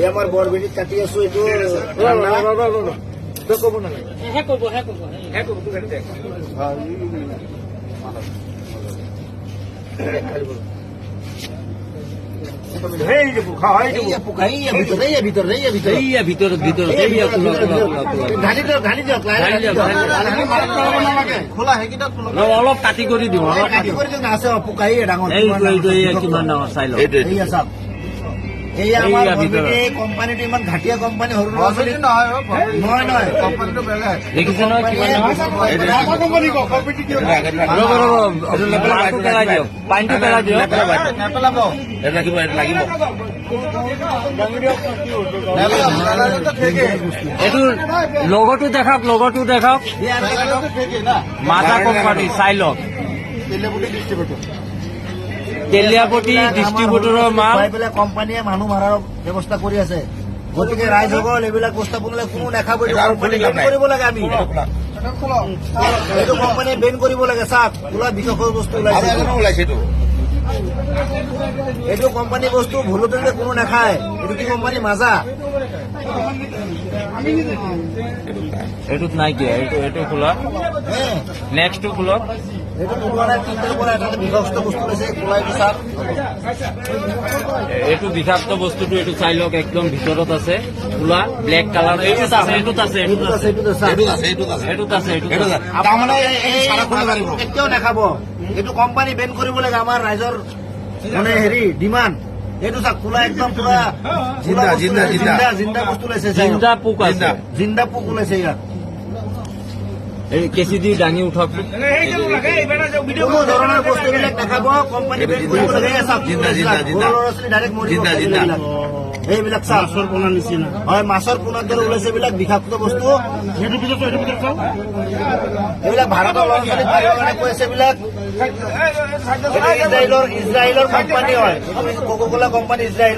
আমাৰ বৰবেটি কাটি আছো এইটো কব না অলপ কাটি কৰি দিওঁ আছে পোকাই ডাঙৰ কিমান ডাঙৰ চাই লওঁ কোম্পানীটো ইমান ঘাটিয়া কোম্পানী সৰু ল'ৰা ছোৱালী নহয় কোম্পানীটো বেলেগ দেখিছে নহয় কিমান পেলাই দিয়ক পানীটো পেলাই দিয়ক নেপেলাব লাগিব লাগিব এইটো লগৰটো দেখাওক মাজা কোম্পানী চাই লওক তেলিয়াপতি ডিষ্ট্ৰিবিউটৰৰ মাল কোম্পানীয়ে মানুহ মাৰাৰ ব্যৱস্থা কৰি আছে গতিকে ৰাইজসকল এইবিলাক বস্তু বনালে কোনো দেখাব কৰিব লাগে আমি এইটো কোম্পানীয়ে বেন কৰিব লাগে চাওক খোলা বিষয়ৰ বস্তু ওলাইছে এইটো কোম্পানী বস্তু ভুলতে কোনো নাখায় এইটো কি কোম্পানী মাজা এইটোত নাই কিয় এইটো খোলা নেক্সটটো খোলক এইটো নোলোৱা তিনিটাৰ পৰা এটা বিষাক্ত বস্তু লৈছে খোলাই চাওক এইটো বিষাক্ত বস্তুটো এইটো চাই লওক একদম ভিতৰত আছে খোলা ব্লেক কালাৰ এইটোত আছে কেতিয়াও নাখাব এইটো কোম্পানী বেন কৰিব লাগে আমাৰ ৰাইজৰ মানে ডিমাণ্ড এইটো চাওক খোলা একদম পুৰা জিন্দা বস্তু ওলাইছে জিন্দা পোক আছে জিন্দা পোক ওলাইছে ইয়াত এই কেঁচি দি দাঙি উঠক কোনো ধৰণৰ বস্তুবিলাক দেখাব কোম্পানী বেন কৰিব লাগে এইবিলাক মাছৰ পোনাৰ নিচিনা হয় মাছৰ পোনাৰ দৰে ওলাইছে এইবিলাক বিষাক্ত বস্তু এইবিলাক ভাৰতৰ ল'ৰা ছোৱালীক মাৰিবৰ কাৰণে কৈছে এইবিলাক ইজৰাইলৰ কোম্পানী হয় কোকা কোলা কোম্পানী ইজৰাইল